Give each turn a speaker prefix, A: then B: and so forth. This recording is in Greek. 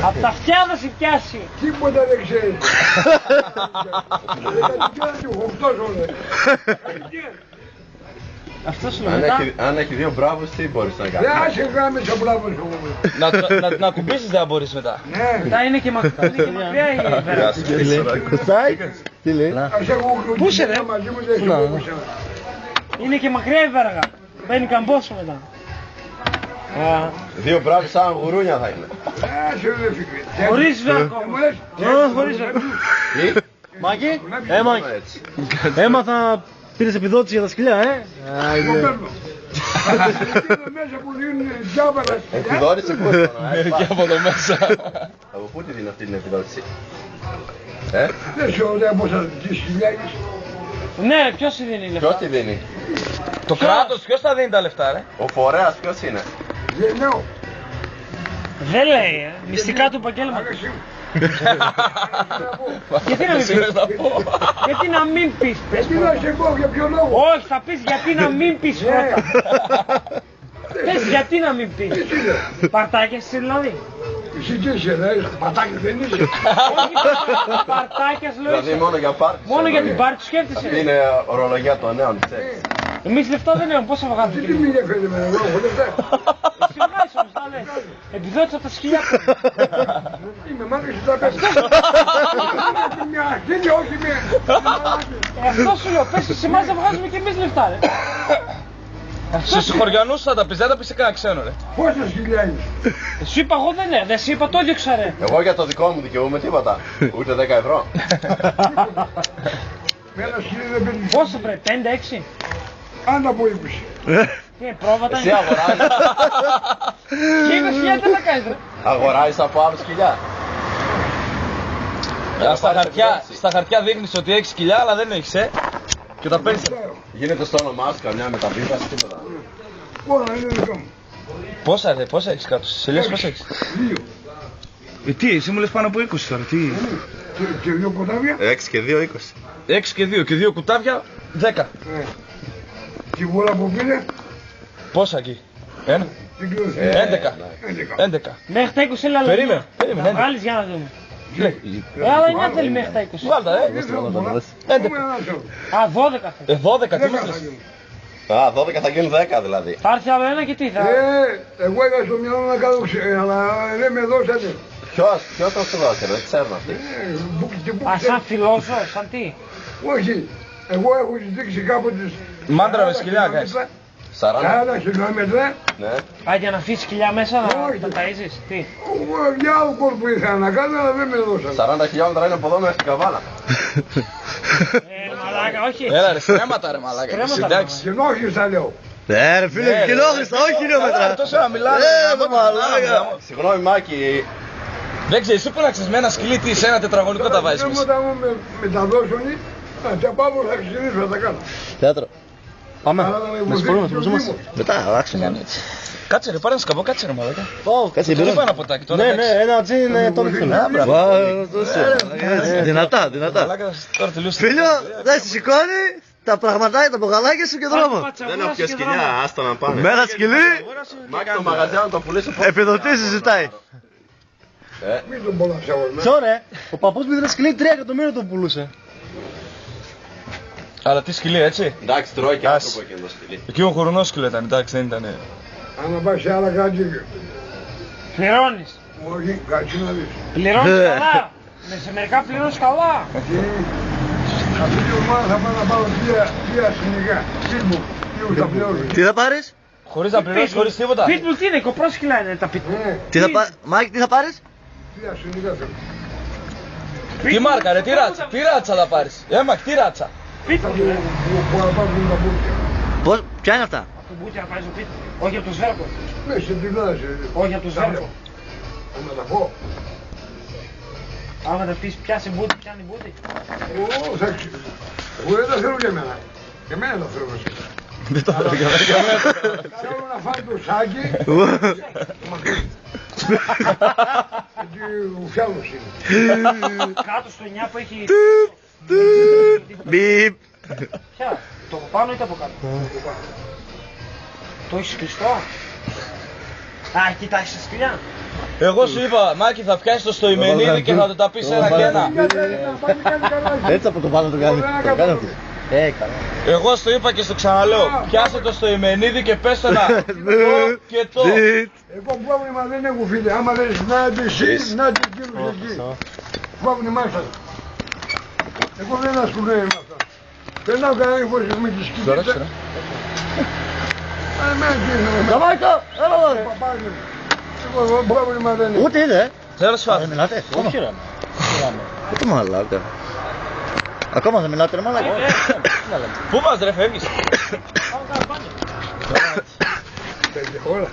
A: Απ' τα αυτιά θα σε πιάσει.
B: Τίποτα δεν ξέρει.
A: Αυτός είναι μετά.
C: Αν έχει δύο μπράβους, τι μπορείς να κάνεις?
B: Δεν άσε γάμες ο μπράβος.
D: Να κουμπίσεις δεν μπορείς μετά.
B: Ναι.
A: Μετά είναι και μακριά η βέρα.
E: Τι λέει?
A: Πού είσαι ρε? Είναι και μακριά η βέργα. Μπαίνει καμπόσο μετά.
C: Δύο μπράβοι σαν γουρούνια θα είναι.
A: Χωρίς βέρκο. Χωρίς βέρκο.
E: Μάκη, έμαθα πήρες επιδότηση για τα σκυλιά,
B: Εγώ παίρνω. Μέσα που δίνουν διάβαρα.
C: Επιδότηση πού?
D: Και από το μέσα.
C: Από πού τη δίνει αυτή την επιδότηση?
B: Δεν σου ωραία πόσα τις χιλιάδες.
A: Ναι, ποιος τη δίνει λεφτά?
C: Ποιος τη δίνει?
D: Το κράτος ποιος θα δίνει τα λεφτά ρε?
C: Ο φορέας ποιος είναι?
B: Γενναίο.
A: Δεν λέει, μυστικά του επαγγέλματος. Γιατί να μην πεις? Γιατί να μην πεις?
B: Τι να σε πω, για ποιο λόγο?
A: Όχι, θα πεις γιατί να μην πεις πρώτα. Πες γιατί να μην πεις. Παρτάκιας είσαι δηλαδή?
B: Εσύ τι είσαι, πατάκι δεν είσαι.
A: Παρτάκιας λέω
C: Δηλαδή
A: είσαι.
C: μόνο για πάρτι.
A: Μόνο για την πάρτι του
C: Αυτή
A: σκέφτεσαι.
C: είναι ορολογία των νέων, ξέρεις.
A: Εμείς λεφτά δεν έχουμε, πώς θα βγάζουμε
B: Τι
A: και
B: μη
A: εμείς?
B: ενδιαφέρει με εγώ, έχω λεφτά.
A: Εσύ βγάζεις όμως, τα λες. Επιδότηση από τα σκυλιά.
B: Είμαι μάγκας και τα πες. Μια αρχή όχι με.
A: Αυτό σου λέω, πες σε εμάς να βγάζουμε και εμείς λεφτά ρε.
D: Στους χωριανούς θα τα πεις, δεν θα πεις σε κανένα ξένο ρε.
B: Πόσα σκυλιά είναι?
A: Σου είπα εγώ δεν είναι, δεν σου είπα το έδιωξα ρε.
C: Εγώ για το δικό μου δικαιούμαι τίποτα. Ούτε 10 ευρώ.
B: Με ένα σκυλί δεν παίρνει.
A: Πόσο πρέπει, 5-6.
B: Αν από 20.
A: Τι πρόβατα
C: Εσύ
A: είναι.
C: αγοράζεις.
A: Και 20.000 δεν θα κάνεις ρε.
C: Αγοράζεις από άλλους σκυλιά.
D: Στα χαρτιά δείχνεις ότι έχεις σκυλιά αλλά δεν έχεις και τα παίρνεις.
C: Γίνεται στο όνομά σου καμιά μεταβίβαση, τίποτα.
B: Όλα είναι δικό μου.
D: Πόσα έχεις κάτω, στις σελιές πόσα έχεις?
B: 2.
D: Τι, εσύ μου λες πάνω από 20 τώρα, τι?
B: Και 2 ποτάμια.
C: 6 και 2, 20.
D: 6 και 2 και 2 κουτάβια, 10.
B: Και βόλα που πήρε.
D: Πόσα εκεί? 1,
B: την κλώση.
D: 11.
A: Μέχρι τα 20 έλα
D: Περίμενε, περίμενε.
A: Να βγάλεις για να δούμε. Αλλά δεν θέλει μέχρι τα 20.
D: Βάλτα,
B: Δεν θέλω πολλά.
D: 11.
B: Έχουμε ένα σώμα.
A: Α, 12 θέλει.
D: 12, τι
B: Δεν
D: μας
B: θα
D: λες?
B: γίνουν.
C: Α, 12 θα γίνουν 10 δηλαδή.
A: Θα έρθει άλλο ένα και τι θα...
B: Εγώ είχα στο μυαλό να κάνω αλλά δεν με δώσατε.
C: Ποιος θα σου δώσει, δεν ξέρουν αυτοί.
A: Α, σαν φιλόσο, σαν τι.
B: Όχι, εγώ έχω ζητήσει κάποτε.
D: Μάντρα με σκυλιά κάνεις.
C: 40.
B: 40 χιλιόμετρα.
C: Ναι.
A: Α, για να αφήσεις σκυλιά μέσα
B: Όχι.
A: να τα ταΐζεις, τι.
B: Για άλλο κόλπο ήθελα να κάνω, αλλά δεν με δώσατε.
C: 40 χιλιόμετρα είναι από εδώ μέχρι την Καβάλα.
A: Μαλάκα, όχι.
D: Έλα ρε, στρέμματα ρε μαλάκα.
A: Στρέμματα,
D: Εντάξει.
B: Και όχι θα λέω.
E: Ρε φίλε, κοινόχρηστα, όχι χιλιόμετρα.
D: Τόσο να μιλάνε.
E: το μαλάκα.
C: Συγγνώμη Μάκη,
D: Δεν ξέρεις, εσύ που να ξέρεις με ένα σκυλί τι σε ένα τετραγωνικό τα βάζεις μέσα.
B: Όταν μου με τα δώσουν, τα πάω θα ξεκινήσω να τα κάνω.
E: Θέατρο. Πάμε.
B: Αλλά να με
E: Να συγχωρούμε, θα
B: βοηθήσει ο
E: μαζόμαστε. Μετά, αλλάξουμε.
D: Κάτσε ρε, πάρε ένα σκαμπό, κάτσε ρε μαλάκα.
E: Κάτσε,
D: Δεν πάει ένα ποτάκι τώρα.
E: Ναι,
D: εντάξει.
E: ναι, ένα τζιν τον ήθελα. Δυνατά, δυνατά.
D: Μαλάκα, τώρα τελείωσε.
E: Φίλιο, δεν σε σηκώνει τα πραγματάκια, τα μπογαλάκια σου και δρόμο.
C: δεν έχω και σκυλιά, άστα να πάνε.
E: Με ένα σκυλί,
C: Μάκη το μαγαζιά να το πουλήσω.
E: επιδοτήσεις ζητάει.
B: Μην τον πονάσαι εγώ.
E: Τσόρε, ο παππούς μου είδε σκυλί 3 εκατομμύρια το πουλούσε.
D: Αλλά τι σκυλί έτσι.
C: Εντάξει, τρώει και άνθρωπο εκείνο το σκυλί.
D: Εκεί ο χορονός σκυλί ήταν, εντάξει δεν ήταν.
B: Αν πάει σε άλλα κάτι.
A: Πληρώνεις.
B: Όχι, κάτσε να δεις.
A: Πληρώνεις καλά. Σε μερικά πληρώνεις καλά.
B: Αυτή τη ομάδα θα πάω να πάρω τρία συνηγά. Φίλμου, ποιος θα πληρώσει.
E: Τι θα πάρεις?
D: Χωρίς να πληρώσεις, χωρίς τίποτα.
A: Pitbull τι είναι, κοπρόσκυλα είναι τα pitbull.
E: Τι θα πάρεις? Μάκη, τι θα πάρεις?
B: Τρία συνηγά θέλω.
D: Τι μάρκα ρε, τι ράτσα, τι ράτσα θα πάρεις. Μάκη, τι ράτσα.
A: Pitbull.
B: Που να πάρουν τα μπούκια.
E: Πώς, ποια είναι αυτά?
A: Από το μπούκια να πάρεις το pitbull. Όχι από το σβέρκο.
B: Ναι, σε τυλάζει.
A: Όχι από το σβέρκο.
B: Να τα πω.
A: Άμα τα πεις πιάσε μπούτι, πιάνει μπούτι.
B: Εγώ δεν τα θέλω για μένα. Για μένα τα θέλω βασικά.
D: Δεν το θέλω για μένα.
B: Θέλω να φάει το σάκι. Γιατί ουφιάλος είναι.
A: Κάτω στο 9 που έχει...
E: Μπιπ.
A: Ποια, το από πάνω ή το από κάτω. Το έχεις κλειστό. Α, κοιτάξτε σκυλιά.
D: Εγώ σου είπα, Μάκη, θα πιάσει το στοημενίδι και θα το τα πεις ένα και ένα.
E: Έτσι από το πάνω το κάνει. Το κάνει αυτό. Καλά.
D: Εγώ στο είπα και στο ξαναλέω, πιάσε το στοημενίδι και πες ένα το και το.
B: Εγώ πρόβλημα δεν έχω φίλε, άμα δεν συνάδει εσύ, να την κύριους εκεί. Πρόβλημά σας. Εγώ δεν ασχολούμαι με αυτά. Περνάω κανένα φορές με τις σκηνές.
E: Σταμάτω! Έλα εδώ ρε!
B: Εγώ πρόβλημα δεν έχω.
E: Ούτε είδε,
D: Τέλος
E: δεν
D: πάντων.
E: μιλάτε. Όχι ρε. Ούτε μαλάκα. Ακόμα δεν μιλάτε ρε μαλάκα.
D: Πού μας ρε, φεύγεις?
B: Όλα.